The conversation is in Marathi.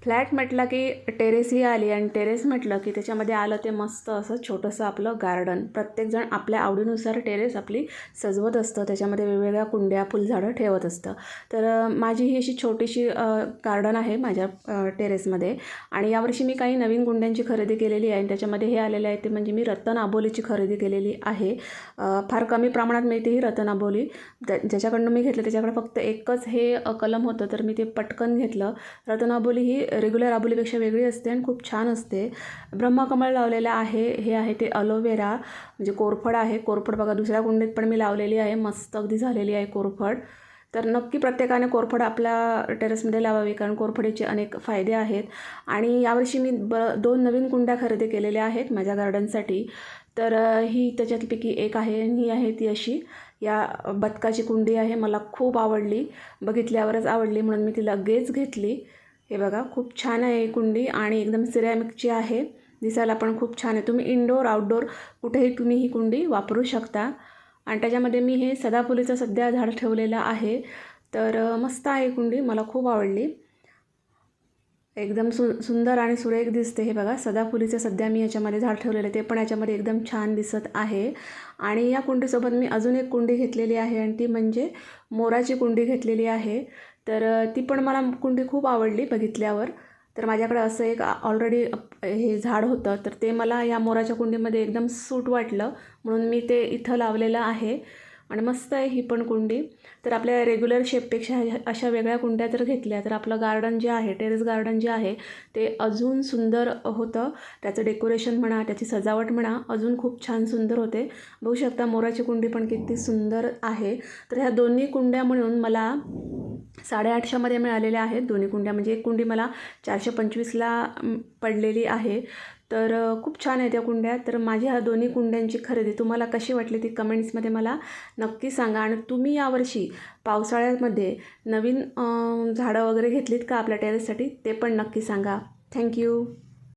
फ्लॅट म्हटलं की टेरेसही आली आणि टेरेस म्हटलं की त्याच्यामध्ये आलं ते मस्त असं छोटंसं आपलं गार्डन. प्रत्येकजण आपल्या आवडीनुसार टेरेस आपली सजवत असतं, त्याच्यामध्ये वेगवेगळ्या कुंड्या फुलझाडं ठेवत असतं. तर माझी ही अशी छोटीशी गार्डन आहे माझ्या टेरेसमध्ये. आणि यावर्षी मी काही नवीन कुंड्यांची खरेदी केलेली आहे आणि त्याच्यामध्ये हे आलेले आहे ते म्हणजे मी रतन आबोलीची खरेदी केलेली आहे. फार कमी प्रमाणात मिळते ही रतन आबोली. ज्याच्याकडनं मी घेतलं त्याच्याकडे फक्त एकच हे कलम होतं, तर मी ते पटकन घेतलं. रतन आबोली ही रेग्युलर आबोलीपेक्षा वेगळी असते आणि खूप छान असते. ब्रह्मकमळ लावलेलं आहे. हे आहे ते अलोवेरा म्हणजे कोरफड आहे. कोरफड बघा दुसऱ्या कुंडीत पण मी लावलेली आहे, मस्त अगदी झालेली आहे कोरफड. तर नक्की प्रत्येकाने कोरफड आपल्या टेरेसमध्ये लावावी, कारण कोरफडीचे अनेक फायदे आहेत. आणि यावर्षी मी 2 नवीन कुंड्या खरेदी केलेल्या आहेत माझ्या गार्डनसाठी. तर ही त्याच्यातपैकी एक आहे आणि ही आहे ती अशी या बदकाची कुंडी आहे. मला खूप आवडली, बघितल्यावरच आवडली म्हणून मी ती लगेच घेतली. हे बघा खूप छान आहे ही कुंडी आणि एकदम सिरॅमिकची आहे, दिसायला पण खूप छान आहे. तुम्ही इनडोअर आउटडोअर कुठेही तुम्ही ही कुंडी वापरू शकता. आणि त्याच्यामध्ये मी हे सदाफुलीचं सध्या झाड ठेवलेलं आहे. तर मस्त आहे कुंडी, मला खूप आवडली. एकदम सुंदर आणि सुरेख दिसते. हे बघा सदाफुलीचं सध्या मी याच्यामध्ये झाड ठेवलेलं आहे, ते पण याच्यामध्ये एकदम छान दिसत आहे. आणि या कुंडीसोबत मी अजून एक कुंडी घेतलेली आहे आणि ती म्हणजे मोराची कुंडी घेतलेली आहे. तर ती पण मला कुंडी खूप आवडली बघितल्यावर. तर माझ्याकडे असं एक ऑलरेडी हे झाड होतं, तर ते मला या मोराच्या कुंडीमध्ये एकदम सूट वाटलं म्हणून मी ते इथं लावलेलं आहे. आणि मस्त आहे ही पण कुंडी. तर आपल्या रेग्युलर शेपपेक्षा अशा वेगळ्या कुंड्या जर घेतल्या तर आपलं गार्डन जे आहे, टेरेस गार्डन जे आहे ते अजून सुंदर होतं. त्याचं डेकोरेशन म्हणा, त्याची सजावट म्हणा, अजून खूप छान सुंदर होते. बघू शकता मोराची कुंडी पण किती सुंदर आहे. तर ह्या दोन्ही कुंड्या म्हणून मला 850मध्ये मिळालेल्या आहेत. दोन्ही कुंड्या म्हणजे एक कुंडी मला 425ला पडलेली आहे. तर खूप छान आहे त्या कुंड्या. तर माझ्या ह्या दोन्ही कुंड्यांची खरेदी तुम्हाला कशी वाटली ती कमेंट्समध्ये मला नक्की सांगा. आणि तुम्ही यावर्षी पावसाळ्यामध्ये नवीन झाडं वगैरे घेतलीत का आपल्या टेरेससाठी, ते पण नक्की सांगा. थँक्यू.